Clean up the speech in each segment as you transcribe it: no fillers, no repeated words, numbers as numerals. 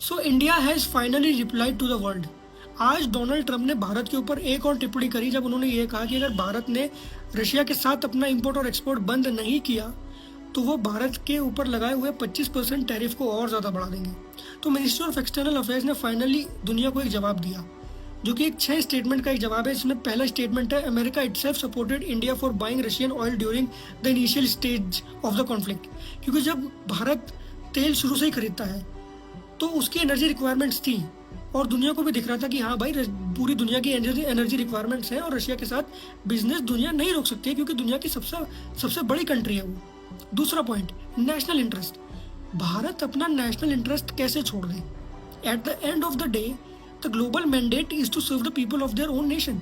So India has finally replied to the world. आज Donald Trump ने भारत के ऊपर एक और टिप्पणी करी जब उन्होंने ये कहा कि अगर भारत ने रशिया के साथ अपना इंपोर्ट और एक्सपोर्ट बंद नहीं किया तो वो भारत के ऊपर लगाए हुए 25% टैरिफ को और ज़्यादा बढ़ा देंगे। तो मिनिस्ट्री ऑफ एक्सटर्नल अफेयर्स ने फाइनली दुनिया को एक जवाब दिया, जो कि एक 6 स्टेटमेंट का एक जवाब है। इसमें पहला स्टेटमेंट है, America itself supported India for buying Russian oil during the initial stage of the conflict. क्योंकि जब भारत तेल शुरू से ही खरीदता है तो उसकी एनर्जी रिक्वायरमेंट्स थी और दुनिया को भी दिख रहा था कि हाँ भाई, पूरी दुनिया की एनर्जी रिक्वायरमेंट्स हैं और रशिया के साथ बिजनेस दुनिया नहीं रोक सकती है क्योंकि दुनिया की सबसे बड़ी कंट्री है वो। दूसरा पॉइंट, नेशनल इंटरेस्ट। भारत अपना नेशनल इंटरेस्ट कैसे छोड़ दे? At the end of the day the global mandate is to serve the people of their own nation.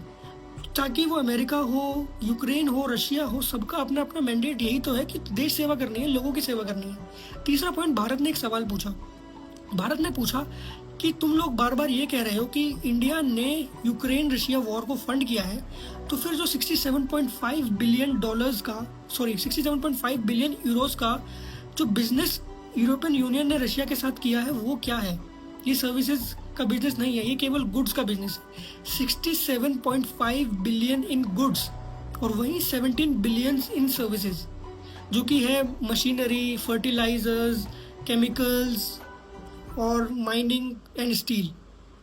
ताकि वो अमेरिका हो, यूक्रेन हो, रशिया हो, सबका अपना अपना मैंडेट यही तो है कि देश सेवा करनी है, लोगों की सेवा करनी है। तीसरा पॉइंट, भारत ने एक सवाल पूछा। भारत ने पूछा कि तुम लोग बार बार ये कह रहे हो कि इंडिया ने यूक्रेन रशिया वॉर को फंड किया है, तो फिर जो 67.5 बिलियन डॉलर्स का 67.5 बिलियन यूरोस का जो बिजनेस यूरोपियन यूनियन ने रशिया के साथ किया है वो क्या है? ये सर्विसेज का बिजनेस नहीं है, ये केवल गुड्स का बिजनेस है। 67.5 बिलियन इन गुड्स और वहीं 17 बिलियन इन सर्विसेज, जो कि है मशीनरी, फर्टिलाइजर्स, केमिकल्स और माइनिंग एंड स्टील।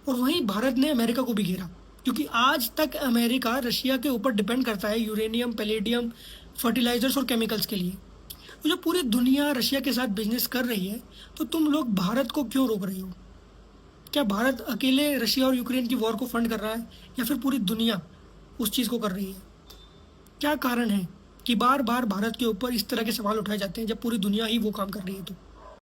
और वहीं भारत ने अमेरिका को भी घेरा, क्योंकि आज तक अमेरिका रशिया के ऊपर डिपेंड करता है यूरेनियम, पैलेडियम, फर्टिलाइजर्स और केमिकल्स के लिए। तो जो पूरी दुनिया रशिया के साथ बिजनेस कर रही है, तो तुम लोग भारत को क्यों रोक रही हो? क्या भारत अकेले रशिया और यूक्रेन की वॉर को फंड कर रहा है या फिर पूरी दुनिया उस चीज़ को कर रही है? क्या कारण है कि बार बार भारत के ऊपर इस तरह के सवाल उठाए जाते हैं जब पूरी दुनिया ही वो काम कर रही है? तो